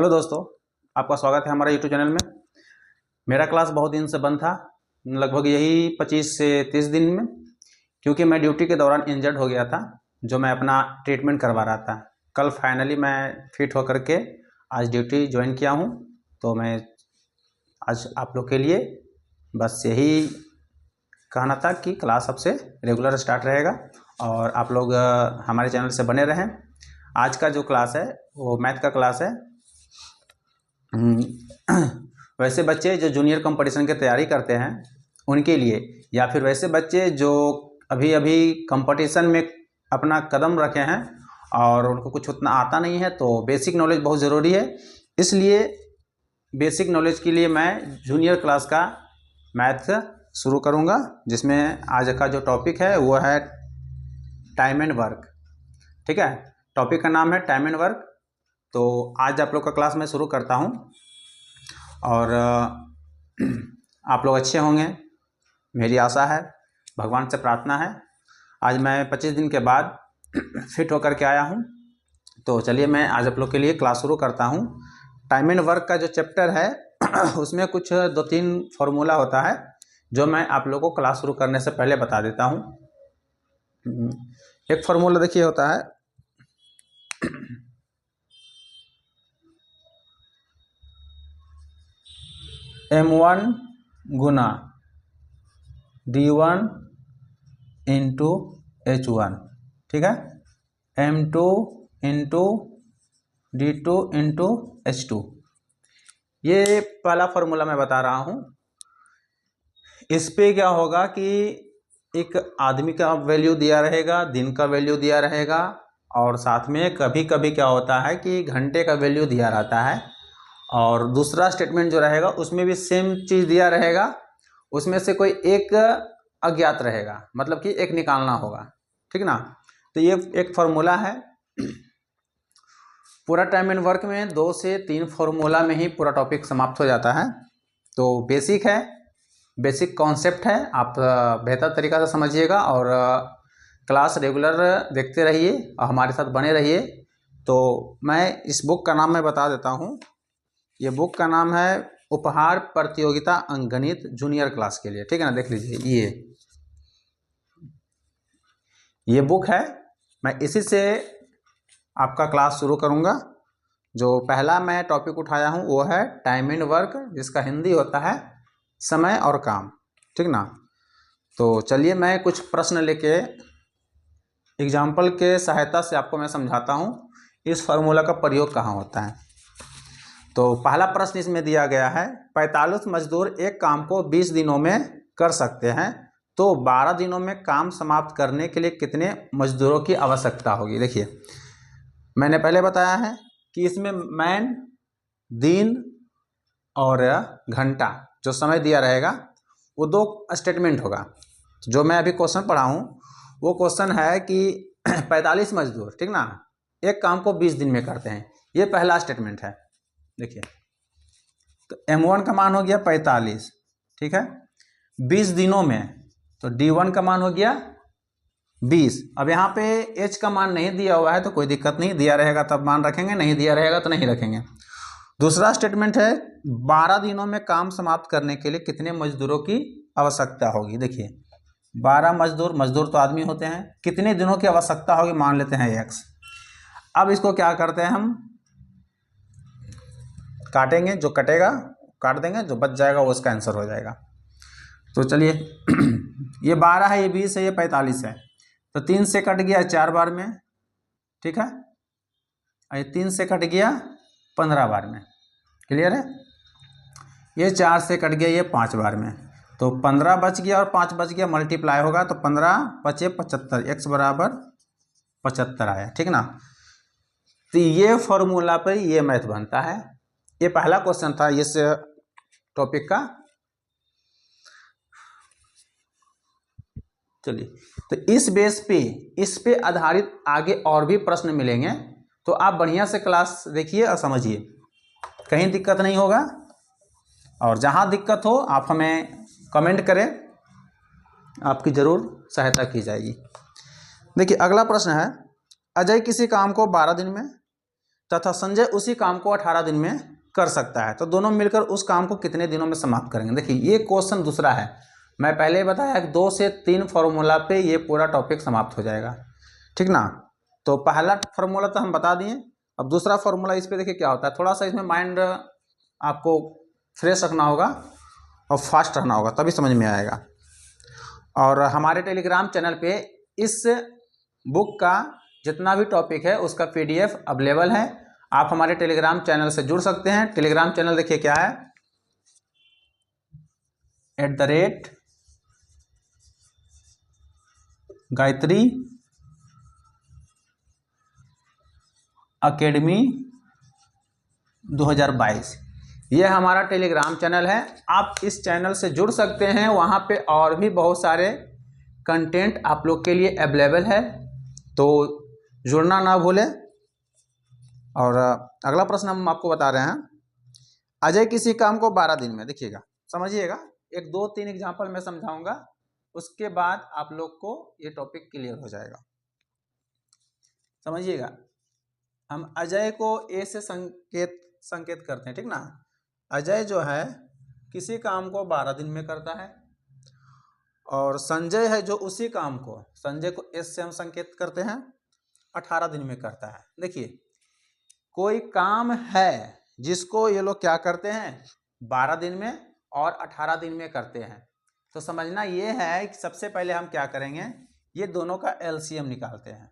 Hello दोस्तों, आपका स्वागत है हमारे यूट्यूब चैनल में। मेरा क्लास बहुत दिन से बंद था, लगभग यही 25 से 30 दिन में, क्योंकि मैं ड्यूटी के दौरान इंजर्ड हो गया था, जो मैं अपना ट्रीटमेंट करवा रहा था। कल फाइनली मैं फिट होकर के आज ड्यूटी ज्वाइन किया हूँ। तो मैं आज आप लोग के लिए बस यही कहना था कि क्लास अब से रेगुलर स्टार्ट रहेगा और आप लोग हमारे चैनल से बने रहें। आज का जो क्लास है वो मैथ का क्लास है। वैसे बच्चे जो जूनियर कंपटीशन की तैयारी करते हैं उनके लिए, या फिर वैसे बच्चे जो अभी अभी कंपटीशन में अपना कदम रखे हैं और उनको कुछ उतना आता नहीं है, तो बेसिक नॉलेज बहुत ज़रूरी है। इसलिए बेसिक नॉलेज के लिए मैं जूनियर क्लास का मैथ शुरू करूंगा, जिसमें आज का जो टॉपिक है वो है टाइम एंड वर्क। ठीक है, टॉपिक का नाम है टाइम एंड वर्क। तो आज आप लोग का क्लास मैं शुरू करता हूं और आप लोग अच्छे होंगे, मेरी आशा है, भगवान से प्रार्थना है। आज मैं 25 दिन के बाद फिट होकर के आया हूं। तो चलिए मैं आज आप लोग के लिए क्लास शुरू करता हूं। टाइम एंड वर्क का जो चैप्टर है उसमें कुछ 2-3 फॉर्मूला होता है, जो मैं आप लोगों को क्लास शुरू करने से पहले बता देता हूं। एक फॉर्मूला देखिए होता है M1 गुना D1 इंटू H1। ठीक है, M2 into D2 into H2। ये पहला फॉर्मूला मैं बता रहा हूँ। इस पे क्या होगा कि एक आदमी का वैल्यू दिया रहेगा, दिन का वैल्यू दिया रहेगा, और साथ में कभी कभी क्या होता है कि घंटे का वैल्यू दिया रहता है, और दूसरा स्टेटमेंट जो रहेगा उसमें भी सेम चीज़ दिया रहेगा। उसमें से कोई एक अज्ञात रहेगा, मतलब कि एक निकालना होगा। ठीक ना। तो ये एक फॉर्मूला है। पूरा टाइम एंड वर्क में 2 से 3 फॉर्मूला में ही पूरा टॉपिक समाप्त हो जाता है। तो बेसिक है, बेसिक कॉन्सेप्ट है, आप बेहतर तरीक़ा से समझिएगा और क्लास रेगुलर देखते रहिए और हमारे साथ बने रहिए। तो मैं इस बुक का नाम मैं बता देता हूँ। ये बुक का नाम है उपहार प्रतियोगिता अंकगणित जूनियर क्लास के लिए। ठीक है ना, देख लीजिए, ये बुक है। मैं इसी से आपका क्लास शुरू करूँगा। जो पहला मैं टॉपिक उठाया हूँ वो है टाइम एंड वर्क, जिसका हिंदी होता है समय और काम। ठीक ना। तो चलिए मैं कुछ प्रश्न लेके एग्जाम्पल के सहायता से आपको मैं समझाता हूँ इस फार्मूला का प्रयोग कहाँ होता है। तो पहला प्रश्न इसमें दिया गया है, 45 मजदूर एक काम को 20 दिनों में कर सकते हैं, तो 12 दिनों में काम समाप्त करने के लिए कितने मजदूरों की आवश्यकता होगी। देखिए, मैंने पहले बताया है कि इसमें मैन, दिन और घंटा जो समय दिया रहेगा वो 2 स्टेटमेंट होगा। जो मैं अभी क्वेश्चन पढ़ा हूँ वो क्वेश्चन है कि 45 मजदूर, ठीक ना, एक काम को 20 दिन में करते हैं। ये पहला स्टेटमेंट है। देखिए, तो M1 का मान हो गया 45, ठीक है, 20 दिनों में, तो D1 का मान हो गया 20। अब यहाँ पे H का मान नहीं दिया हुआ है तो कोई दिक्कत नहीं, दिया रहेगा तब मान रखेंगे, नहीं दिया रहेगा तो नहीं रखेंगे। दूसरा स्टेटमेंट है 12 दिनों में काम समाप्त करने के लिए कितने मजदूरों की आवश्यकता होगी। देखिए, 12 मजदूर, मजदूर तो आदमी होते हैं, कितने दिनों की आवश्यकता होगी मान लेते हैं X। अब इसको क्या करते हैं, हम काटेंगे, जो कटेगा काट देंगे, जो बच जाएगा वो इसका आंसर हो जाएगा। तो चलिए ये 12 है, ये 20 है, ये 45 है, तो 3 से कट गया 4 बार में, ठीक है, ये 3 से कट गया 15 बार में, क्लियर है। ये 4 से कट गया ये 5 बार में, तो 15 बच गया और 5 बच गया, मल्टीप्लाई होगा तो 15 पचे 75, x बराबर 75 आया। ठीक ना। तो ये फॉर्मूला पर ये मैथ बनता है। ये पहला क्वेश्चन था इस टॉपिक का। चलिए, तो इस बेस पे, इस पे आधारित आगे और भी प्रश्न मिलेंगे, तो आप बढ़िया से क्लास देखिए और समझिए, कहीं दिक्कत नहीं होगा। और जहां दिक्कत हो आप हमें कमेंट करें, आपकी ज़रूर सहायता की जाएगी। देखिए, अगला प्रश्न है, अजय किसी काम को 12 दिन में तथा संजय उसी काम को 18 दिन में कर सकता है, तो दोनों मिलकर उस काम को कितने दिनों में समाप्त करेंगे। देखिए ये क्वेश्चन दूसरा है, मैं पहले ही बताया कि 2 से 3 फार्मूला पे ये पूरा टॉपिक समाप्त हो जाएगा, ठीक ना। तो पहला फार्मूला तो हम बता दिए, अब दूसरा फार्मूला इस पे देखिए क्या होता है, थोड़ा सा इसमें माइंड आपको फ्रेश रखना होगा और फास्ट रखना होगा, तभी समझ में आएगा। और हमारे टेलीग्राम चैनल पे इस बुक का जितना भी टॉपिक है उसका PDF अवेलेबल है, आप हमारे टेलीग्राम चैनल से जुड़ सकते हैं। टेलीग्राम चैनल देखिए क्या है, @गायत्री अकेडमी 2022, ये हमारा टेलीग्राम चैनल है। आप इस चैनल से जुड़ सकते हैं, वहाँ पे और भी बहुत सारे कंटेंट आप लोग के लिए अवेलेबल है, तो जुड़ना ना भूलें। और अगला प्रश्न हम आपको बता रहे हैं, अजय किसी काम को 12 दिन में, देखिएगा समझिएगा, 1 2 3 एग्जाम्पल मैं समझाऊंगा, उसके बाद आप लोग को ये टॉपिक क्लियर हो जाएगा। समझिएगा, हम अजय को ए से संकेत करते हैं, ठीक ना। अजय जो है किसी काम को 12 दिन में करता है, और संजय है जो उसी काम को, संजय को एस से हम संकेत करते हैं, 18 दिन में करता है। देखिए कोई काम है जिसको ये लोग क्या करते हैं, 12 दिन में और 18 दिन में करते हैं, तो समझना ये है कि सबसे पहले हम क्या करेंगे, ये दोनों का LCM निकालते हैं।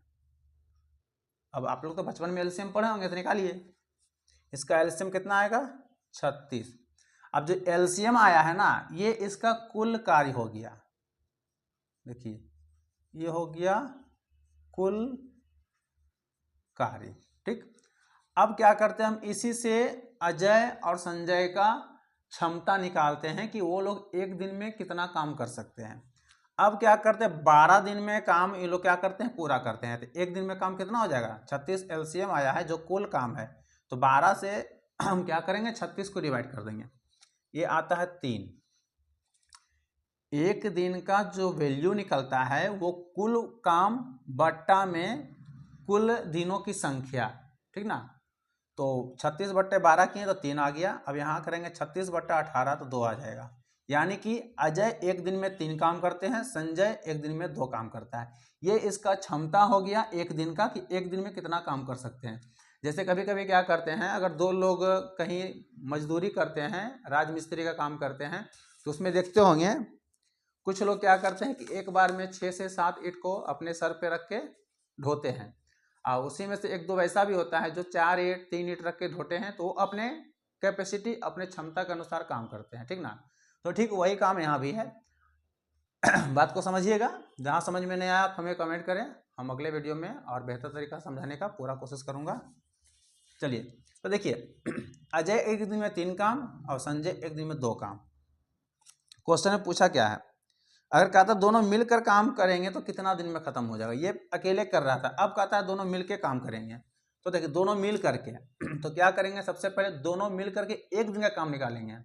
अब आप लोग तो बचपन में LCM पढ़े होंगे, तो निकालिए, इसका LCM कितना आएगा, 36। अब जो LCM आया है ना, ये इसका कुल कार्य हो गया, देखिए ये हो गया कुल कार्य, ठीक। अब क्या करते हैं हम, इसी से अजय और संजय का क्षमता निकालते हैं कि वो लोग एक दिन में कितना काम कर सकते हैं। अब क्या करते हैं, 12 दिन में काम ये लोग क्या करते हैं, पूरा करते हैं, तो एक दिन में काम कितना हो जाएगा, 36 LCM आया है जो कुल काम है, तो 12 से हम क्या करेंगे, 36 को डिवाइड कर देंगे, ये आता है 3। एक दिन का जो वैल्यू निकलता है वो कुल काम बट्टा में कुल दिनों की संख्या, ठीक ना। तो 36/12 किए तो 3 आ गया, अब यहाँ करेंगे 36/18 तो 2 आ जाएगा, यानी कि अजय एक दिन में 3 काम करते हैं, संजय एक दिन में 2 काम करता है। ये इसका क्षमता हो गया एक दिन का, कि एक दिन में कितना काम कर सकते हैं। जैसे कभी कभी क्या करते हैं, अगर 2 लोग कहीं मजदूरी करते हैं, राजमिस्त्री का काम करते हैं, तो उसमें देखते होंगे कुछ लोग क्या करते हैं कि एक बार में 6 से 7 ईंट को अपने सर पे रख के ढोते हैं, और उसी में से 1 2 वैसा भी होता है जो 4 ईंट 3 ईंट रख के ढोते हैं, तो वो अपने कैपेसिटी अपने क्षमता के अनुसार काम करते हैं, ठीक ना। तो ठीक वही काम यहाँ भी है। बात को समझिएगा, जहाँ समझ में नहीं आया आप हमें कमेंट करें, हम अगले वीडियो में और बेहतर तरीका समझाने का पूरा कोशिश करूँगा। चलिए तो देखिए, अजय एक दिन में 3 काम और संजय एक दिन में 2 काम। क्वेश्चन में पूछा क्या है, अगर कहता दोनों मिलकर काम करेंगे तो कितना दिन में खत्म हो जाएगा। ये अकेले कर रहा था, अब कहता है दोनों मिलकर काम करेंगे, तो देखिए दोनों मिल करके तो क्या करेंगे, सबसे पहले दोनों मिल करके एक दिन का काम निकालेंगे।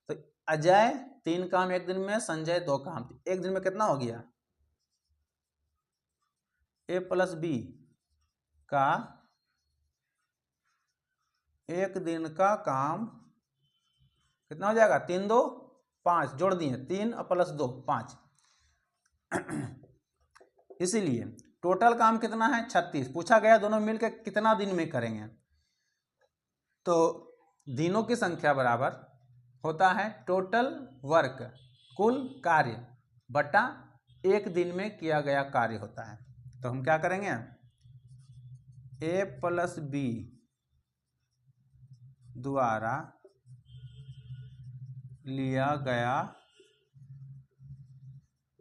तो अजय 3 काम एक दिन में, संजय 2 काम, एक दिन में कितना हो गया, A + B का एक दिन का काम कितना हो जाएगा, 3 2 5 जोड़ दिए, 3 + 2 5। इसीलिए टोटल काम कितना है, 36। पूछा गया दोनों मिलकर कितना दिन में करेंगे, तो दिनों की संख्या बराबर होता है टोटल वर्क, कुल कार्य बटा एक दिन में किया गया कार्य होता है। तो हम क्या करेंगे, A + B द्वारा लिया गया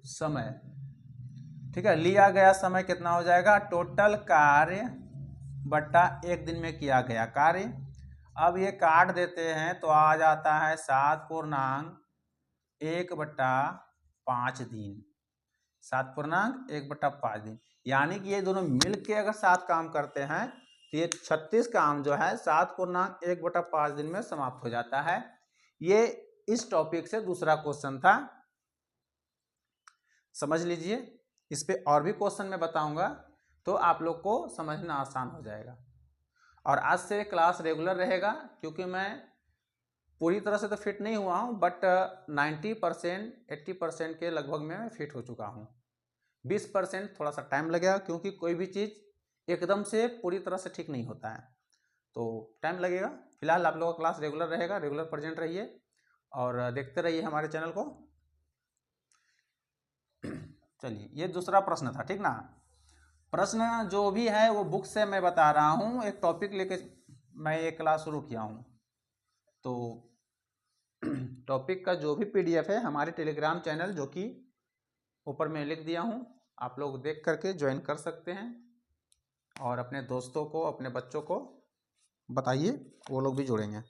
समय, ठीक है, लिया गया समय कितना हो जाएगा, टोटल कार्य बट्टा एक दिन में किया गया कार्य। अब ये काट देते हैं तो आ जाता है 7.1/5 दिन, 7.1/5 दिन, यानी कि ये दोनों मिल के अगर 7 काम करते हैं तो ये 36 काम जो है 7.1/5 दिन में समाप्त हो जाता है। ये इस टॉपिक से दूसरा क्वेश्चन था, समझ लीजिए। इस पे और भी क्वेश्चन मैं बताऊंगा तो आप लोग को समझना आसान हो जाएगा। और आज से क्लास रेगुलर रहेगा, क्योंकि मैं पूरी तरह से तो फिट नहीं हुआ हूँ, बट 90% 80% के लगभग में मैं फिट हो चुका हूँ। 20% थोड़ा सा टाइम लगेगा, क्योंकि कोई भी चीज़ एकदम से पूरी तरह से ठीक नहीं होता है, तो टाइम लगेगा। फिलहाल आप लोगों का क्लास रेगुलर रहेगा, रेगुलर प्रेजेंट रहिए और देखते रहिए हमारे चैनल को। चलिए, ये दूसरा प्रश्न था, ठीक ना। प्रश्न जो भी है वो बुक से मैं बता रहा हूँ, एक टॉपिक लेके मैं ये क्लास शुरू किया हूँ। तो टॉपिक का जो भी PDF है हमारे टेलीग्राम चैनल, जो कि ऊपर मैं लिख दिया हूँ, आप लोग देख करके ज्वाइन कर सकते हैं और अपने दोस्तों को, अपने बच्चों को बताइए, वो लोग भी जुड़ेंगे।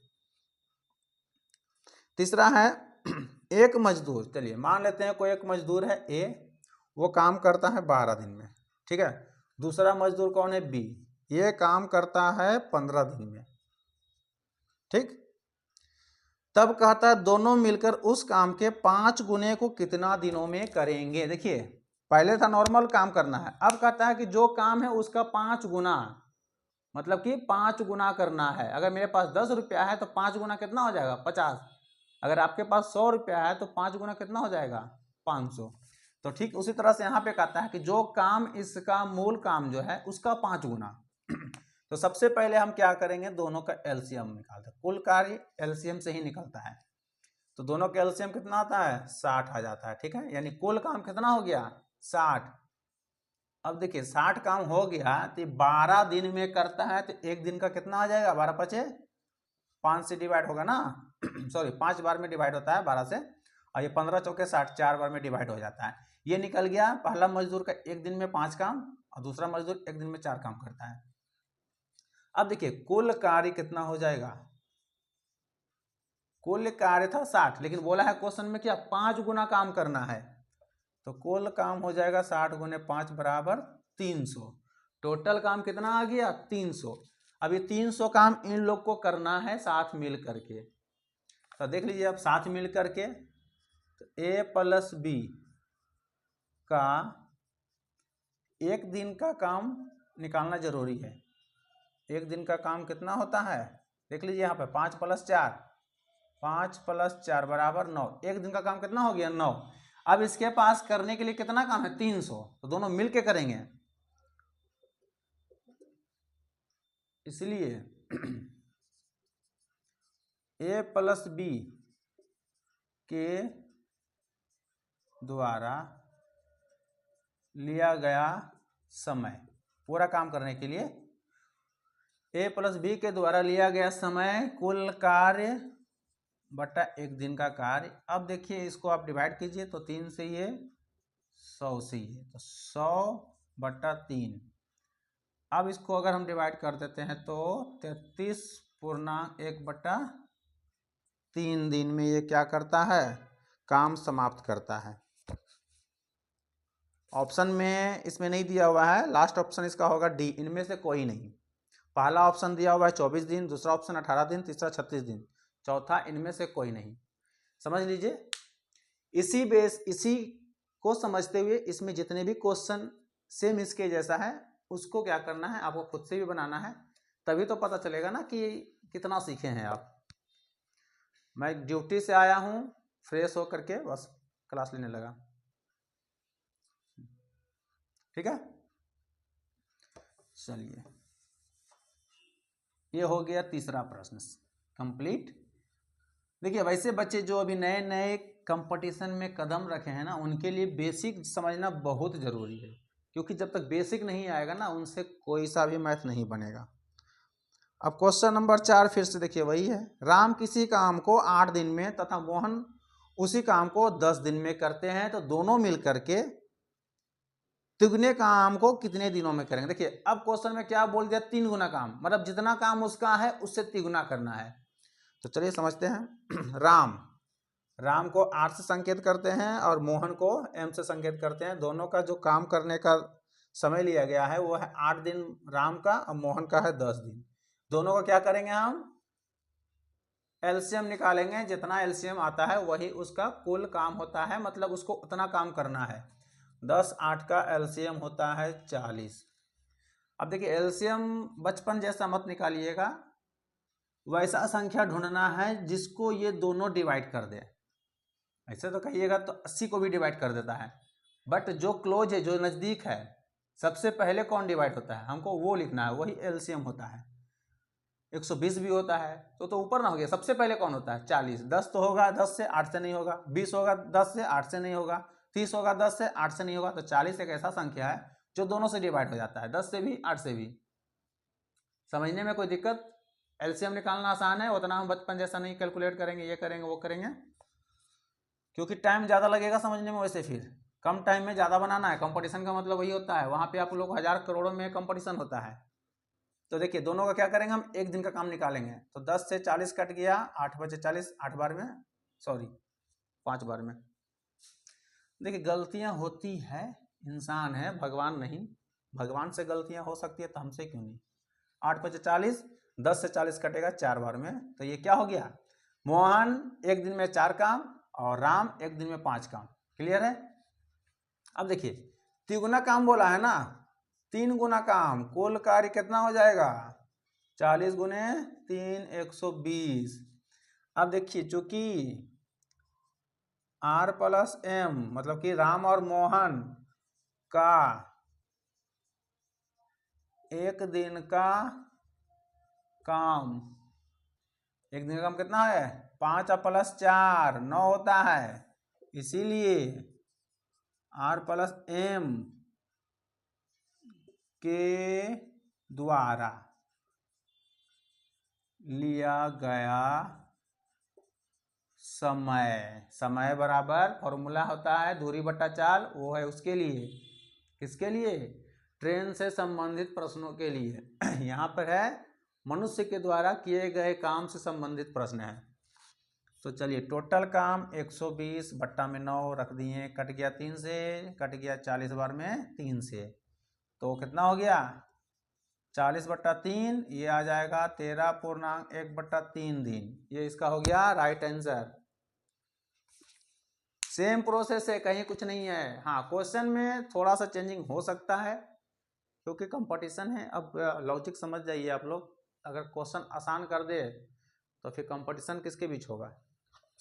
तीसरा है एक मजदूर, चलिए मान लेते हैं कोई एक मजदूर है A, वो काम करता है 12 दिन में, ठीक है। दूसरा मजदूर कौन है B, ये काम करता है 15 दिन में, ठीक। तब कहता है दोनों मिलकर उस काम के 5 गुने को कितना दिनों में करेंगे। देखिए, पहले था नॉर्मल काम करना है, अब कहता है कि जो काम है उसका 5 गुना, मतलब कि 5 गुना करना है। अगर मेरे पास 10 रुपया है तो 5 गुना कितना हो जाएगा, 50। अगर आपके पास 100 रुपया है तो 5 गुना कितना हो जाएगा, 500। तो ठीक उसी तरह से यहाँ पे कहता है कि जो काम इसका मूल काम जो है उसका 5 गुना। तो सबसे पहले हम क्या करेंगे, दोनों का एलसीएम निकालते हैं। कुल कार्य एलसीएम से ही निकलता है, तो दोनों का एलसीएम कितना आता है, 60 आ जाता है, ठीक है। यानी कुल काम कितना हो गया, 60। अब देखिए 60 काम हो गया तो 12 दिन में करता है, तो एक दिन का कितना आ जाएगा, 12 पचे 5 से डिवाइड होगा ना सॉरी 5 बार में डिवाइड होता है 12 से, और ये 15 चौके 60 4 बार में डिवाइड हो जाता है। ये निकल गया पहला मजदूर का एक दिन में 5 काम, और दूसरा मजदूर एक दिन में 4 काम करता है। अब देखिए कुल कार्य कितना हो जाएगा, कुल कार्य था 60, लेकिन बोला है क्वेश्चन में क्या 5 गुना काम करना है, तो कुल काम हो जाएगा 60 गुने 5 बराबर 300। टोटल काम कितना आ गया, 300। अब ये 300 काम इन लोग को करना है साथ मिल करके, तो देख लीजिए अब साथ मिल करके, तो A प्लस B का एक दिन का काम निकालना जरूरी है। एक दिन का काम कितना होता है, देख लीजिए यहाँ पे 5 + 4, 5 + 4 बराबर 9। एक दिन का काम कितना हो गया, 9। अब इसके पास करने के लिए कितना काम है, 300, तो दोनों मिलके करेंगे, इसलिए A प्लस B के द्वारा लिया गया समय, पूरा काम करने के लिए A प्लस B के द्वारा लिया गया समय कुल कार्य बटा एक दिन का कार्य। अब देखिए इसको आप डिवाइड कीजिए, तो 3 से ये 100 से ये, तो 100 बटा 3। अब इसको अगर हम डिवाइड कर देते हैं तो 33.1 बटा 3 दिन में ये क्या करता है, काम समाप्त करता है। ऑप्शन में इसमें नहीं दिया हुआ है, लास्ट ऑप्शन इसका होगा डी, इनमें से कोई नहीं। पहला ऑप्शन दिया हुआ है 24 दिन, दूसरा ऑप्शन 18 दिन, तीसरा 36 दिन, चौथा इनमें से कोई नहीं। समझ लीजिए, इसी को समझते हुए इसमें जितने भी क्वेश्चन सेम इसके जैसा है उसको क्या करना है, आपको खुद से भी बनाना है, तभी तो पता चलेगा ना कि कितना सीखे हैं आप। मैं ड्यूटी से आया हूँ, फ्रेश होकर के बस क्लास लेने लगा, ठीक है। चलिए, ये हो गया तीसरा प्रश्न कंप्लीट। देखिए वैसे बच्चे जो अभी नए नए कंपटीशन में कदम रखे हैं ना, उनके लिए बेसिक समझना बहुत ज़रूरी है, क्योंकि जब तक बेसिक नहीं आएगा ना उनसे कोई सा भी मैथ नहीं बनेगा। अब क्वेश्चन नंबर 4 फिर से देखिए वही है, राम किसी काम को 8 दिन में तथा मोहन उसी काम को 10 दिन में करते हैं, तो दोनों मिल करके तिगुने काम को कितने दिनों में करेंगे। देखिए अब क्वेश्चन में क्या बोल दिया, 3 गुना काम, मतलब जितना काम उसका है उससे तिगुना करना है। तो चलिए समझते हैं। राम को 8 से संकेत करते हैं और मोहन को M से संकेत करते हैं। दोनों का जो काम करने का समय लिया गया है वो है 8 दिन राम का, और मोहन का है 10 दिन। दोनों का क्या करेंगे, हम एलसीएम निकालेंगे, जितना एलसीएम आता है वही उसका कुल काम होता है, मतलब उसको उतना काम करना है। 10 8 का एलसीएम होता है 40। अब देखिए एलसीएम बचपन जैसा मत निकालिएगा, वैसा संख्या ढूंढना है जिसको ये दोनों डिवाइड कर दे। ऐसे तो कहिएगा तो 80 को भी डिवाइड कर देता है, बट जो क्लोज है, जो नज़दीक है, सबसे पहले कौन डिवाइड होता है हमको वो लिखना है, वही एलसीएम होता है। 120 भी होता है तो ऊपर ना हो गया, सबसे पहले कौन होता है 40। 10 तो होगा 10 से 8 से नहीं होगा, 20 होगा 10 से 8 से नहीं होगा, 30 होगा 10 से 8 से नहीं होगा, तो 40 एक ऐसा संख्या है जो दोनों से डिवाइड हो जाता है, 10 से भी 8 से भी। समझने में कोई दिक्कत? एलसीएम निकालना आसान है, उतना हम बचपन जैसा नहीं कैलकुलेट करेंगे, ये करेंगे वो करेंगे, क्योंकि टाइम ज़्यादा लगेगा समझने में। वैसे फिर कम टाइम में ज़्यादा बनाना है, कंपटीशन का मतलब वही होता है, वहाँ पे आप लोग हजार करोड़ों में कंपटीशन होता है। तो देखिए दोनों का क्या करेंगे, हम एक दिन का काम निकालेंगे। तो 10 से 40 कट गया, 8 बचे 40, 8 बार में, सॉरी 5 बार में। देखिए गलतियां होती है, इंसान है, भगवान नहीं। भगवान से गलतियां हो सकती है तो हमसे क्यों नहीं। 8 बचे 40, 10 से 40 कटेगा 4 बार में, तो ये क्या हो गया, मोहन एक दिन में 4 काम और राम एक दिन में 5 काम। क्लियर है? अब देखिए तिगुना काम बोला है ना, 3 गुना काम, कुल कार्य कितना हो जाएगा 40 गुने 3 120। अब देखिए चूंकि R प्लस M मतलब कि राम और मोहन का एक दिन का काम, एक दिन का काम कितना है 5 प्लस 4 9 होता है, इसीलिए R प्लस M के द्वारा लिया गया समय बराबर फॉर्मूला होता है दूरी बट्टा चाल, वो है उसके लिए, किसके लिए, ट्रेन से संबंधित प्रश्नों के लिए। यहाँ पर है मनुष्य के द्वारा किए गए काम से संबंधित प्रश्न है। तो चलिए टोटल काम 120 बट्टा में 9 रख दिए, कट गया 3 से, कट गया 40 बार में 3 से, तो कितना हो गया 40 बट्टा 3, ये आ जाएगा 13.1 बट्टा 3 दिन। ये इसका हो गया राइट आंसर। सेम प्रोसेस है, कहीं कुछ नहीं है। हाँ क्वेश्चन में थोड़ा सा चेंजिंग हो सकता है क्योंकि कंपटीशन है। अब लॉजिक समझ जाइए आप लोग, अगर क्वेश्चन आसान कर दे तो फिर कंपटीशन किसके बीच होगा,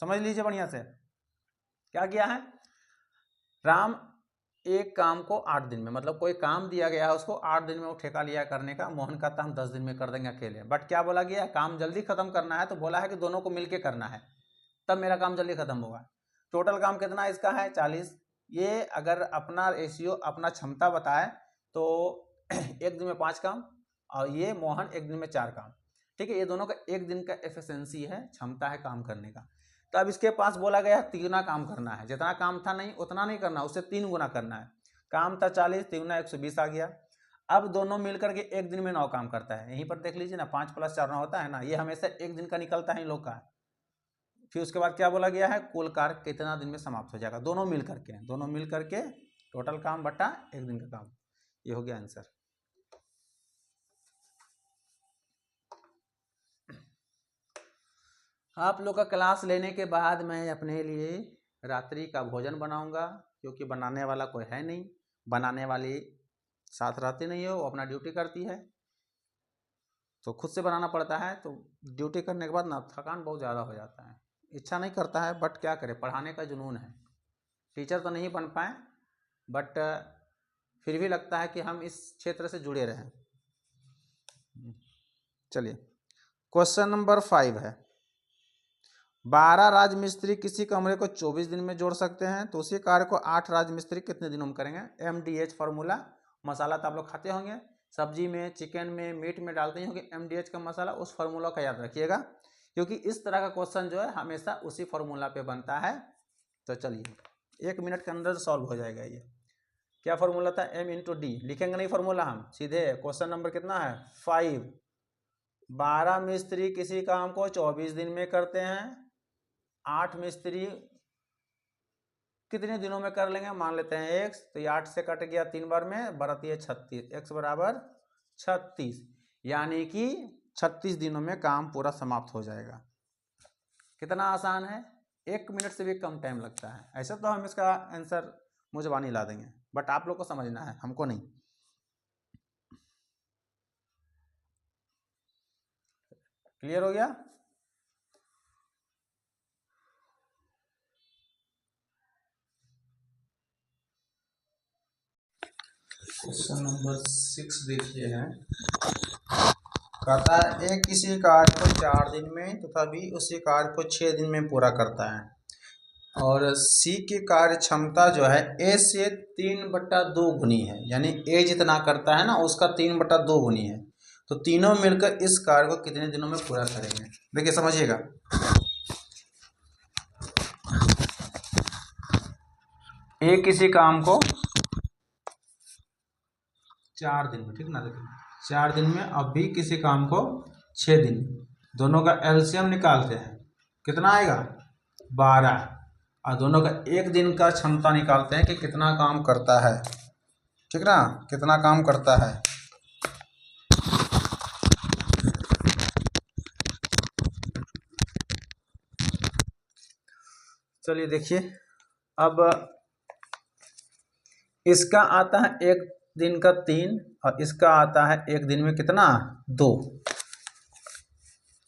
समझ लीजिए बढ़िया से। क्या किया है, राम एक काम को 8 दिन में, मतलब कोई काम दिया गया है उसको 8 दिन में वो ठेका लिया करने का। मोहन कहता हम 10 दिन में कर देंगे अकेले, बट क्या बोला गया, काम जल्दी खत्म करना है तो बोला है कि दोनों को मिलके करना है, तब मेरा काम जल्दी खत्म होगा। टोटल काम कितना इसका है 40। ये अगर अपना रेशियो अपना क्षमता बताए तो एक दिन में 5 काम और ये मोहन एक दिन में 4 काम, ठीक है। ये दोनों का एक दिन का एफिशिएंसी है, क्षमता है काम करने का। तो अब इसके पास बोला गया तीगुना काम करना है, जितना काम था नहीं उतना नहीं करना, उससे 3 गुना करना है। काम था 40, तीगुना 120 आ गया। अब दोनों मिलकर के एक दिन में 9 काम करता है। यहीं पर देख लीजिए ना, 5 प्लस 4 9 होता है ना, ये हमेशा एक दिन का निकलता है इन लोग का। फिर उसके बाद क्या बोला गया है, कुल कार्य कितना दिन में समाप्त हो जाएगा, दोनों मिल करके टोटल काम बटा एक दिन का काम। ये हो गया आंसर। आप लोग का क्लास लेने के बाद मैं अपने लिए रात्रि का भोजन बनाऊंगा, क्योंकि बनाने वाला कोई है नहीं, बनाने वाली साथ रहती नहीं है, वो अपना ड्यूटी करती है तो खुद से बनाना पड़ता है। तो ड्यूटी करने के बाद ना थकान बहुत ज़्यादा हो जाता है, इच्छा नहीं करता है, बट क्या करें, पढ़ाने का जुनून है। टीचर तो नहीं बन पाए, बट फिर भी लगता है कि हम इस क्षेत्र से जुड़े रहें। चलिए क्वेश्चन नंबर 5 है, 12 राजमिस्त्री किसी कमरे को 24 दिन में जोड़ सकते हैं, तो उसी कार्य को 8 राजमिस्त्री कितने दिनों में करेंगे। MDH फार्मूला, मसाला तो आप लोग खाते होंगे, सब्जी में, चिकन में, मीट में डालते ही होंगे MDH का मसाला, उस फार्मूला का याद रखिएगा, क्योंकि इस तरह का क्वेश्चन जो है हमेशा उसी फार्मूला पे बनता है। तो चलिए 1 मिनट के अंदर सॉल्व हो जाएगा। ये क्या फार्मूला था, M×D, लिखेंगे नहीं फार्मूला, हम सीधे क्वेश्चन नंबर कितना है 5। 12 मिस्त्री किसी काम को 24 दिन में करते हैं, 8 मिस्त्री कितने दिनों में कर लेंगे, मान लेते हैं x, तो ये 8 से कट गया 3 बार में, बराती है 36, x बराबर 36, यानी कि 36 दिनों में काम पूरा समाप्त हो जाएगा। कितना आसान है, 1 मिनट से भी कम टाइम लगता है। ऐसा तो हम इसका आंसर मुझबानी ला देंगे, बट आप लोग को समझना है, हमको नहीं। क्लियर हो गया? क्वेश्चन नंबर 6 देखिए है, कहता है ए किसी कार्य को 4 दिन में तथा बी उसी कार्य को 6 दिन में पूरा करता है और सी की कार्य क्षमता जो है ए से 3/2 गुनी है, यानी ए जितना करता है ना उसका 3/2 गुनी है, तो तीनों मिलकर इस कार्य को कितने दिनों में पूरा करेंगे? देखिए समझिएगा, ए किसी काम को 4 दिन में, ठीक ना, देखिए 4 दिन में, अब भी किसी काम को 6 दिन, दोनों का एलसीएम निकालते हैं, कितना आएगा? 12, और दोनों का 1 दिन का क्षमता निकालते हैं कि कितना काम करता है, ठीक ना, कितना काम करता है। चलिए देखिए, अब इसका आता है 1 दिन का 3 और इसका आता है 1 दिन में कितना? 2।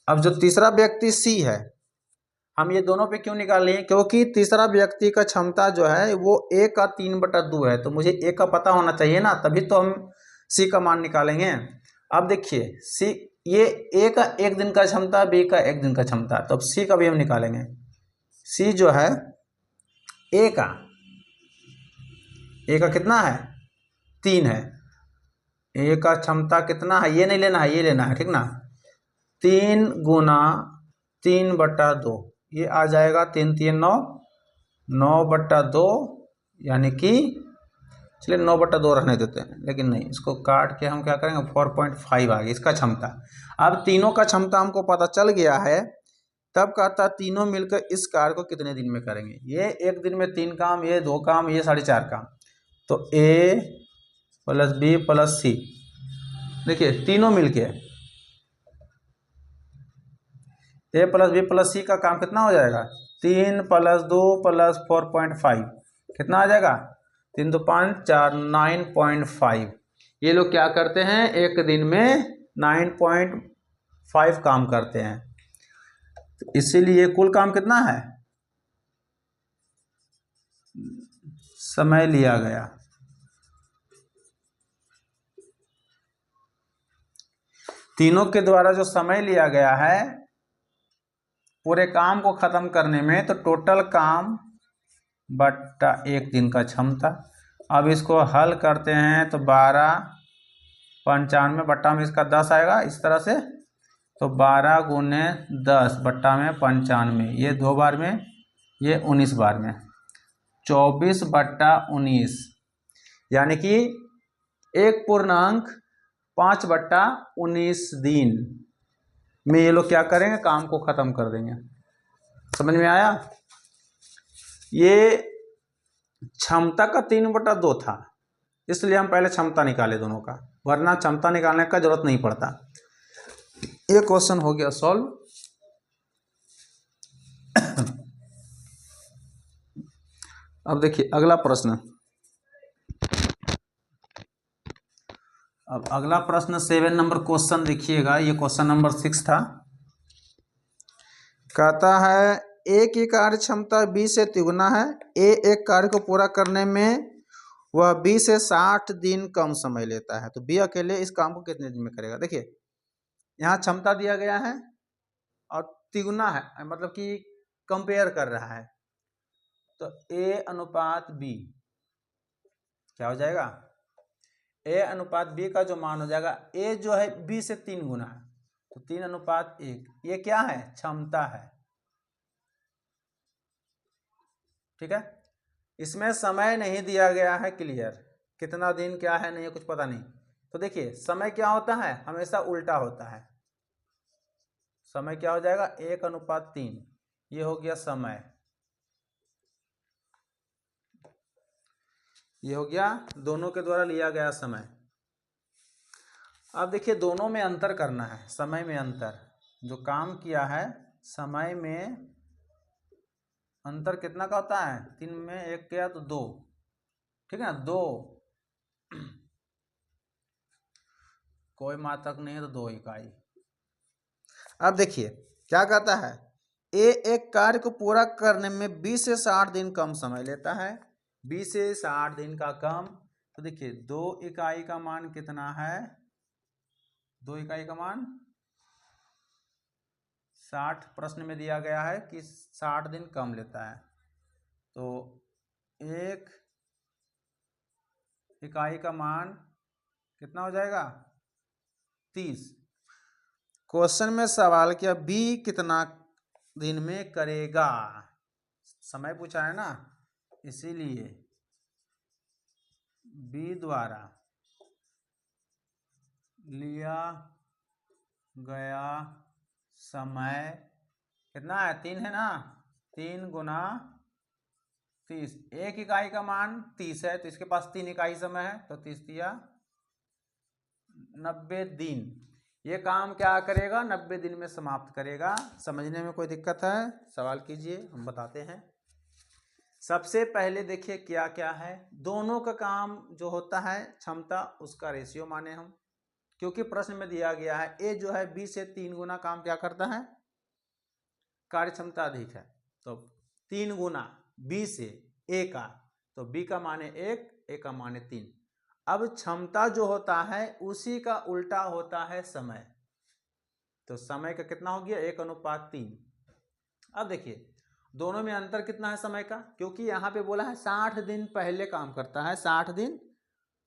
अब जो तीसरा व्यक्ति सी है, हम ये दोनों पे क्यों निकाल लिए? क्योंकि तीसरा व्यक्ति का क्षमता जो है वो ए का 3/2 है, तो मुझे ए का पता होना चाहिए ना, तभी तो हम सी का मान निकालेंगे। अब देखिए सी, ये ए का 1 दिन का क्षमता, बी का 1 दिन का क्षमता, तो अब सी का भी हम निकालेंगे। सी जो है ए का कितना है? 3 है। ए का क्षमता कितना है? ये नहीं लेना है, ये लेना है, ठीक ना। 3 गुना 3/2, ये आ जाएगा 3 3 9, 9/2, यानी कि चलिए 9/2 रहने देते हैं, लेकिन नहीं, इसको काट के हम क्या करेंगे? 4.5 आ गया इसका क्षमता। अब तीनों का क्षमता हमको पता चल गया है, तब कहता तीनों मिलकर इस कार्य को कितने दिन में करेंगे? ये 1 दिन में 3 काम, ये 2 काम, ये 4.5 काम, तो ए प्लस बी प्लस सी, देखिए तीनों मिलके ए प्लस बी प्लस सी का काम कितना हो जाएगा? 3 + 2 + 4.5, कितना आ जाएगा? 3 2 5 4, 9.5। ये लोग क्या करते हैं? 1 दिन में 9.5 काम करते हैं, तो इसीलिए कुल काम कितना है? समय लिया गया, तीनों के द्वारा जो समय लिया गया है पूरे काम को खत्म करने में, तो टोटल काम बट्टा 1 दिन का क्षमता। अब इसको हल करते हैं तो 12 95 बट्टा में इसका 10 आएगा, इस तरह से, तो 12 गुने 10 बट्टा में 95, ये 2 बार में, ये 19 बार में, 24/19, यानी कि 1.5/19 दिन में ये लोग क्या करेंगे? काम को खत्म कर देंगे। समझ में आया? ये क्षमता का 3/2 था, इसलिए हम पहले क्षमता निकाले दोनों का, वरना क्षमता निकालने का जरूरत नहीं पड़ता। ये क्वेश्चन हो गया सॉल्व। अब देखिए अगला प्रश्न, अब अगला प्रश्न 7 नंबर क्वेश्चन देखिएगा, ये क्वेश्चन नंबर 6 था। कहता है ए की कार्य क्षमता बी से तिगुना है, ए एक कार्य को पूरा करने में वह बी से 60 दिन कम समय लेता है, तो बी अकेले इस काम को कितने दिन में करेगा? देखिए यहाँ क्षमता दिया गया है और तिगुना है, मतलब कि कंपेयर कर रहा है, तो ए अनुपात बी क्या हो जाएगा? ए अनुपात बी का जो मान हो जाएगा, ए जो है बी से 3 गुना है, तो 3:1, ये क्या है? क्षमता है, ठीक है। इसमें समय नहीं दिया गया है क्लियर, कितना दिन क्या है नहीं, कुछ पता नहीं। तो देखिए समय क्या होता है? हमेशा उल्टा होता है। समय क्या हो जाएगा? 1:3, ये हो गया समय, ये हो गया दोनों के द्वारा लिया गया समय। अब देखिए दोनों में अंतर करना है, समय में अंतर, जो काम किया है समय में अंतर कितना का होता है? 3 में 1 किया तो 2, ठीक है ना, 2, कोई मात्रक नहीं है तो 2 इकाई। अब देखिए क्या कहता है, ए एक कार्य को पूरा करने में 20 से 60 दिन कम समय लेता है, 20 से 60 दिन का कम। तो देखिए 2 इकाई का मान कितना है, 2 इकाई का मान 60 प्रश्न में दिया गया है कि 60 दिन कम लेता है। तो 1 इकाई का मान कितना हो जाएगा 30। क्वेश्चन में सवाल किया बी कितना दिन में करेगा, समय पूछा है ना, इसीलिए बी द्वारा लिया गया समय कितना है 3 है ना, 3 गुना 30। 1 इकाई का मान 30 है तो इसके पास 3 इकाई समय है, तो 30 दिया 90 दिन। ये काम क्या करेगा 90 दिन में समाप्त करेगा। समझने में कोई दिक्कत है सवाल कीजिए, हम बताते हैं। सबसे पहले देखिए क्या क्या है, दोनों का काम जो होता है क्षमता उसका रेशियो माने हम, क्योंकि प्रश्न में दिया गया है ए जो है बी से 3 गुना काम क्या करता है, कार्य क्षमता अधिक है, तो 3 गुना बी से ए का, तो बी का माने 1, ए का माने 3। अब क्षमता जो होता है उसी का उल्टा होता है समय, तो समय का कितना हो गया 1:3। अब देखिए दोनों में अंतर कितना है समय का, क्योंकि यहाँ पे बोला है 60 दिन पहले काम करता है, 60 दिन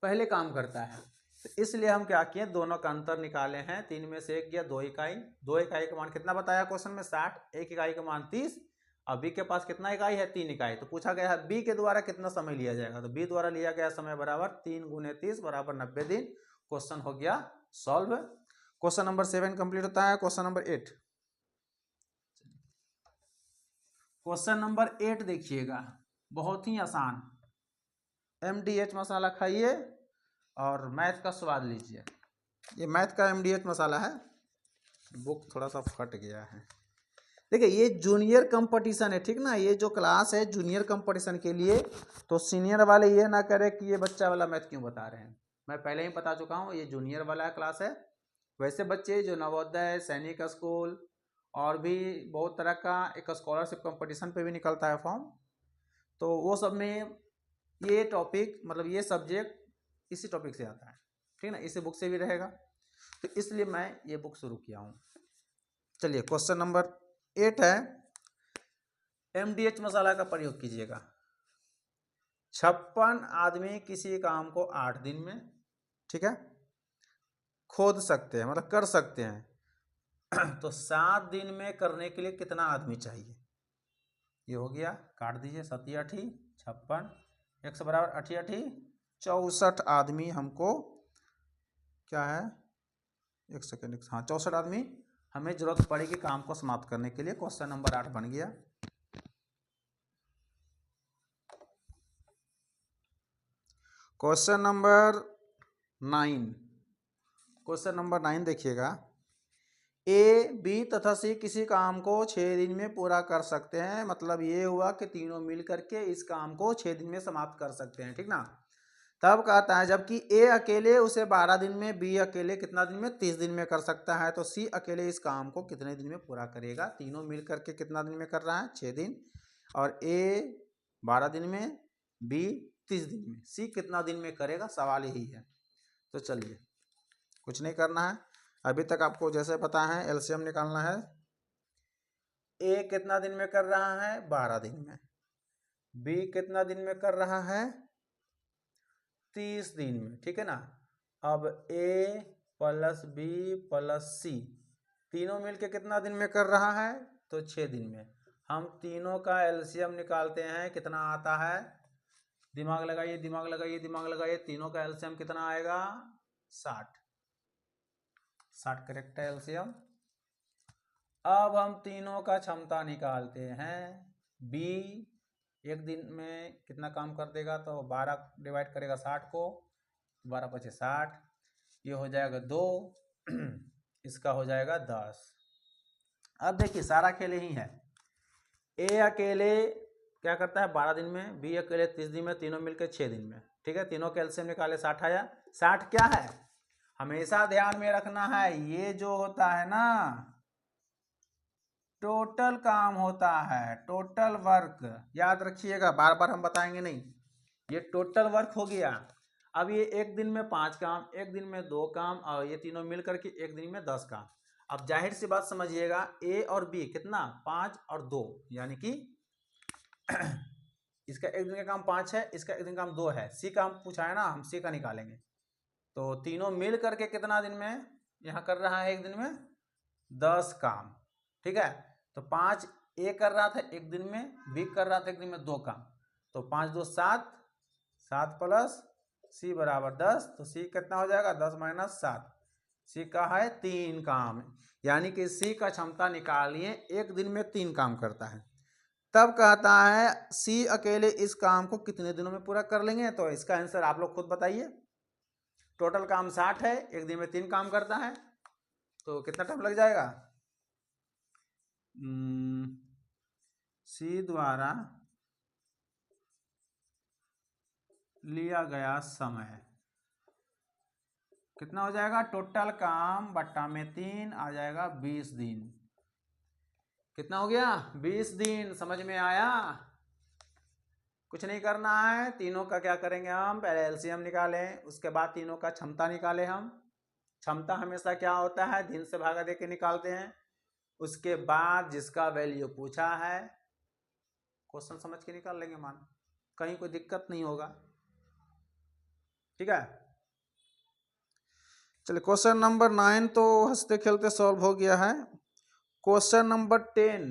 पहले काम करता है, तो इसलिए हम क्या किए दोनों का अंतर निकाले हैं। 3 में से 1 गया 2 इकाई, 2 इकाई का मान कितना बताया क्वेश्चन में 60, 1 इकाई का मान 30, और बी के पास कितना इकाई है 3 इकाई, तो पूछा गया है बी के द्वारा कितना समय लिया जाएगा, तो बी द्वारा लिया गया समय बराबर 3 गुने 30 बराबर 90 दिन। क्वेश्चन हो गया सॉल्व। क्वेश्चन नंबर 7 कंप्लीट होता है। क्वेश्चन नंबर 8, क्वेश्चन नंबर 8 देखिएगा, बहुत ही आसान। MDH मसाला खाइए और मैथ का स्वाद लीजिए। ये मैथ का MDH मसाला है, बुक थोड़ा सा फट गया है। देखिए ये जूनियर कंपटीशन है, ठीक ना, ये जो क्लास है जूनियर कंपटीशन के लिए, तो सीनियर वाले ये ना करे कि ये बच्चा वाला मैथ क्यों बता रहे हैं, मैं पहले ही बता चुका हूँ ये जूनियर वाला क्लास है। वैसे बच्चे जो नवोदय, सैनिक स्कूल और भी बहुत तरह का एक स्कॉलरशिप कंपटीशन पे भी निकलता है फॉर्म, तो वो सब में ये टॉपिक मतलब ये सब्जेक्ट इसी टॉपिक से आता है, ठीक ना, इसी बुक से भी रहेगा, तो इसलिए मैं ये बुक शुरू किया हूँ। चलिए क्वेश्चन नंबर 8 है, MDH मसाला का प्रयोग कीजिएगा। 56 आदमी किसी काम को 8 दिन में, ठीक है, खोद सकते हैं मतलब कर सकते हैं तो 7 दिन में करने के लिए कितना आदमी चाहिए, ये हो गया, काट दीजिए 7 8 56, 100 बराबर 8 8 64 आदमी हमको क्या है, एक सेकेंड, हाँ 64 आदमी हमें जरूरत पड़ेगी काम को समाप्त करने के लिए। क्वेश्चन नंबर 8 बन गया। क्वेश्चन नंबर 9, क्वेश्चन नंबर 9 देखिएगा, ए बी तथा सी किसी काम को 6 दिन में पूरा कर सकते हैं, मतलब ये हुआ कि तीनों मिल करके इस काम को 6 दिन में समाप्त कर सकते हैं, ठीक ना। तब कहता है जबकि ए अकेले उसे 12 दिन में, बी अकेले कितना दिन में 30 दिन में कर सकता है, तो सी अकेले इस काम को कितने दिन में पूरा करेगा। तीनों मिल करके कितना दिन में कर रहा है 6 दिन, और ए 12 दिन में, बी 30 दिन में, सी कितना दिन में करेगा, सवाल यही है। तो चलिए कुछ नहीं करना है, अभी तक आपको जैसे पता है एलसीएम निकालना है। ए कितना दिन में कर रहा है 12 दिन में, बी कितना दिन में कर रहा है 30 दिन में, ठीक है ना। अब ए प्लस बी प्लस सी तीनों मिलके कितना दिन में कर रहा है, तो 6 दिन में। हम तीनों का एलसीएम निकालते हैं, कितना आता है, दिमाग लगाइए दिमाग लगाइए दिमाग लगाइए, तीनों का एलसीएम कितना आएगा 60, 60 करेक्ट है एलसीएम। अब हम तीनों का क्षमता निकालते हैं। बी एक दिन में कितना काम कर देगा, तो 12 डिवाइड करेगा 60 को, 12 पचे 60, ये हो जाएगा 2 इसका हो जाएगा 10। अब देखिए सारा खेल ही है, ए अकेले क्या करता है 12 दिन में, बी अकेले 30 दिन में, तीनों मिलकर 6 दिन में, ठीक है। तीनों के एलसीएम निकाले 60 आया। 60 क्या है, हमेशा ध्यान में रखना है, ये जो होता है ना टोटल काम होता है, टोटल वर्क, याद रखिएगा, बार बार हम बताएंगे नहीं। ये टोटल वर्क हो गया। अब ये एक दिन में 5 काम, एक दिन में 2 काम, और ये तीनों मिल करके एक दिन में 10 काम। अब जाहिर सी बात समझिएगा, ए और बी कितना, 5 और 2, यानी कि इसका एक दिन का काम 5 है, इसका एक दिन का काम 2 है। सी का हम पूछा है ना, हम सी का निकालेंगे। तो तीनों मिल करके कितना दिन में यहाँ कर रहा है, एक दिन में 10 काम। ठीक है, तो 5 ए कर रहा था एक दिन में, बी कर रहा था एक दिन में 2 काम। तो 5 2 7, 7 प्लस सी बराबर 10। तो सी कितना हो जाएगा, 10 माइनस 7। सी का है 3 काम, यानी कि सी का क्षमता निकालिए, एक दिन में 3 काम करता है। तब कहता है सी अकेले इस काम को कितने दिनों में पूरा कर लेंगे। तो इसका आंसर आप लोग खुद बताइए। टोटल काम 60 है, एक दिन में 3 काम करता है, तो कितना टाइम लग जाएगा। सी द्वारा लिया गया समय कितना हो जाएगा, टोटल काम बट्टा में 3 आ जाएगा 20 दिन। कितना हो गया, 20 दिन। समझ में आया। कुछ नहीं करना है, तीनों का क्या करेंगे हम, पहले एलसीएम निकालें, उसके बाद तीनों का क्षमता निकालें। हम क्षमता हमेशा क्या होता है, दिन से भागा दे के निकालते हैं। उसके बाद जिसका वैल्यू पूछा है, क्वेश्चन समझ के निकाल लेंगे मान, कहीं कोई दिक्कत नहीं होगा। ठीक है, चलिए क्वेश्चन नंबर 9 तो हंसते खेलते सॉल्व हो गया है। क्वेश्चन नंबर 10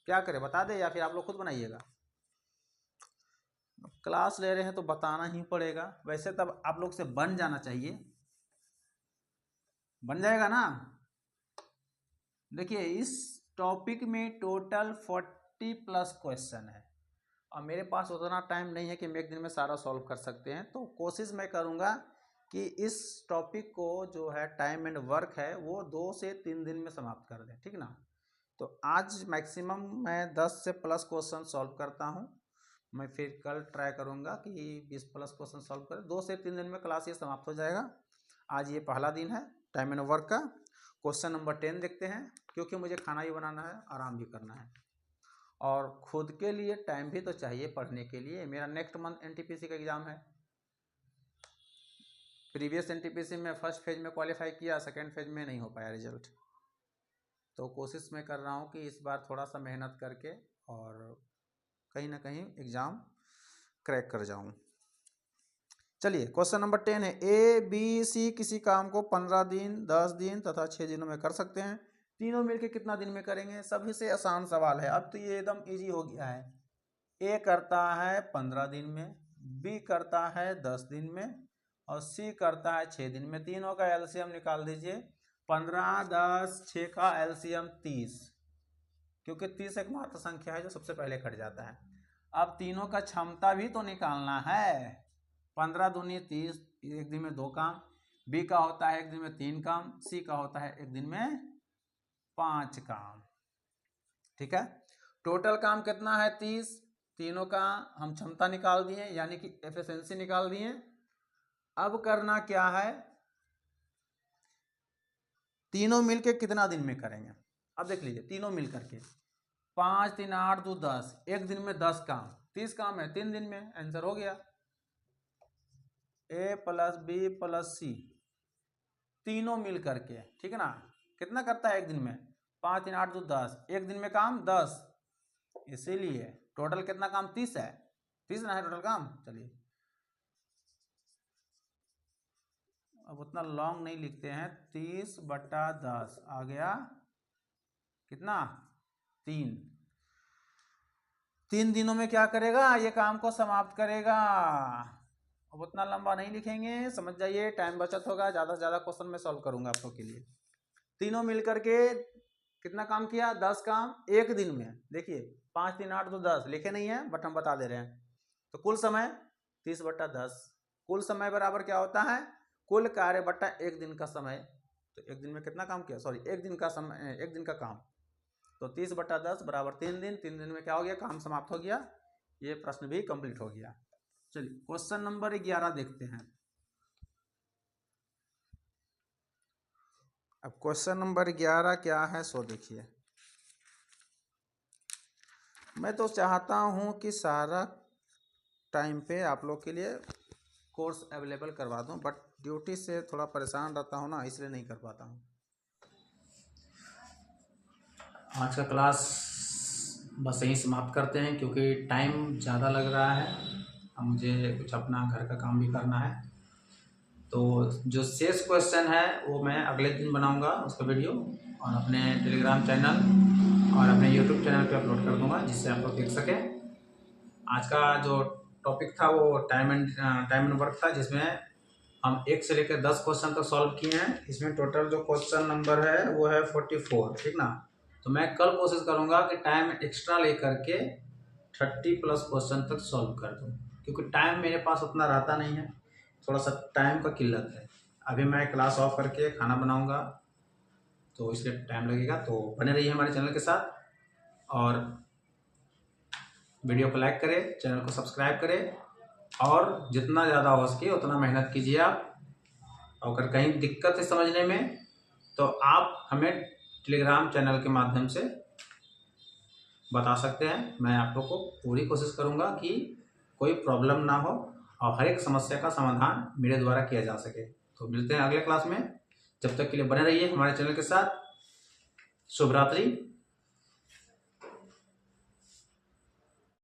क्या करें, बता दे या फिर आप लोग खुद बनाइएगा। क्लास ले रहे हैं तो बताना ही पड़ेगा, वैसे तब आप लोग से बन जाना चाहिए, बन जाएगा ना। देखिए इस टॉपिक में टोटल 40+ क्वेश्चन है, और मेरे पास उतना टाइम नहीं है कि हम एक दिन में सारा सॉल्व कर सकते हैं। तो कोशिश मैं करूँगा कि इस टॉपिक को जो है टाइम एंड वर्क है वो 2 से 3 दिन में समाप्त कर दें, ठीक ना। तो आज मैक्सिमम मैं 10 से प्लस क्वेश्चन सॉल्व करता हूँ। मैं फिर कल ट्राई करूँगा कि 20+ क्वेश्चन सॉल्व करें, 2 से 3 दिन में क्लास ये समाप्त हो जाएगा। आज ये पहला दिन है टाइम एंड वर्क का। क्वेश्चन नंबर 10 देखते हैं, क्योंकि मुझे खाना भी बनाना है, आराम भी करना है, और खुद के लिए टाइम भी तो चाहिए पढ़ने के लिए। मेरा नेक्स्ट मंथ एनटीपीसी का एग्ज़ाम है। प्रीवियस एनटीपीसी में फर्स्ट फेज में क्वालिफाई किया, सेकेंड फेज में नहीं हो पाया रिजल्ट। तो कोशिश मैं कर रहा हूँ कि इस बार थोड़ा सा मेहनत करके और कहीं ना कहीं एग्ज़ाम क्रैक कर जाऊँ। चलिए क्वेश्चन नंबर 10 है, ए बी सी किसी काम को 15 दिन, 10 दिन तथा 6 दिनों में कर सकते हैं। तीनों मिलके कितना दिन में करेंगे। सभी से आसान सवाल है, अब तो ये एकदम इजी हो गया है। ए करता है 15 दिन में, बी करता है 10 दिन में, और सी करता है 6 दिन में। तीनों का एलसीएम निकाल दीजिए। 15 10 6 का एलसीएम 30, क्योंकि 30 एक मात्र संख्या है जो सबसे पहले कट जाता है। अब तीनों का क्षमता भी तो निकालना है। 15 दूनी 30, एक दिन में 2 काम। बी का होता है एक दिन में 3 काम, सी का होता है एक दिन में 5 काम। ठीक है, टोटल काम कितना है 30। तीनों का हम क्षमता निकाल दिए, यानी कि एफिशिएंसी निकाल दिए। अब करना क्या है, तीनों मिलके कितना दिन में करेंगे। अब देख लीजिए, तीनों मिल करके 5 3 8 2 10, एक दिन में 10 काम, 30 काम है 3 दिन में। आंसर हो गया। ए प्लस बी प्लस सी तीनों मिल करके, ठीक है ना, कितना करता है एक दिन में, 5 3 8 2 10, एक दिन में काम 10, इसीलिए टोटल कितना काम 30 है, 30 ना है टोटल काम। चलिए अब उतना लॉन्ग नहीं लिखते हैं, 30/10 आ गया कितना 3। 3 दिनों में क्या करेगा, ये काम को समाप्त करेगा। अब उतना लंबा नहीं लिखेंगे, समझ जाइए, टाइम बचत होगा, ज़्यादा से ज़्यादा क्वेश्चन मैं सॉल्व करूंगा आप लोग के लिए। तीनों मिलकर के कितना काम किया, 10 काम एक दिन में। देखिए 5 3 8 2 10 लिखे नहीं है, बट हम बता दे रहे हैं। तो कुल समय 30/10, कुल समय बराबर क्या होता है, कुल कार्य बट्टा एक दिन का समय। तो एक दिन में कितना काम किया, सॉरी एक दिन का समय, एक दिन का काम। तो 30/10 बराबर 3 दिन। 3 दिन में क्या हो गया, काम समाप्त हो गया। ये प्रश्न भी कंप्लीट हो गया। चलिए क्वेश्चन नंबर 11 देखते हैं। अब क्वेश्चन नंबर 11 क्या है सो देखिए, मैं तो चाहता हूँ कि सारा टाइम पे आप लोग के लिए कोर्स अवेलेबल करवा दूँ, बट ड्यूटी से थोड़ा परेशान रहता हूँ ना, इसलिए नहीं कर पाता हूँ। आज का क्लास बस यहीं समाप्त करते हैं, क्योंकि टाइम ज़्यादा लग रहा है। अब मुझे कुछ अपना घर का काम भी करना है। तो जो शेष क्वेश्चन है वो मैं अगले दिन बनाऊंगा उसका वीडियो, और अपने टेलीग्राम चैनल और अपने यूट्यूब चैनल पे अपलोड कर दूंगा, जिससे आप लोग देख सकें। आज का जो टॉपिक था वो टाइम एंड वर्क था, जिसमें हम 1 से लेकर 10 क्वेश्चन तक सॉल्व किए हैं। इसमें टोटल जो क्वेश्चन नंबर है वो है 44, ठीक ना। तो मैं कल कोशिश करूंगा कि टाइम एक्स्ट्रा लेकर के 30+ क्वेश्चन तक सॉल्व कर दूं, क्योंकि टाइम मेरे पास उतना रहता नहीं है, थोड़ा सा टाइम का किल्लत है। अभी मैं क्लास ऑफ करके खाना बनाऊंगा, तो इसलिए टाइम लगेगा। तो बने रहिए हमारे चैनल के साथ, और वीडियो को लाइक करें, चैनल को सब्सक्राइब करें, और जितना ज़्यादा हो सके उतना मेहनत कीजिए आप। अगर कहीं दिक्कत है समझने में, तो आप हमें टेलीग्राम चैनल के माध्यम से बता सकते हैं। मैं आप लोग को पूरी कोशिश करूंगा कि कोई प्रॉब्लम ना हो और हर एक समस्या का समाधान मेरे द्वारा किया जा सके। तो मिलते हैं अगले क्लास में, जब तक के लिए बने रहिए हमारे चैनल के साथ। शुभ रात्रि।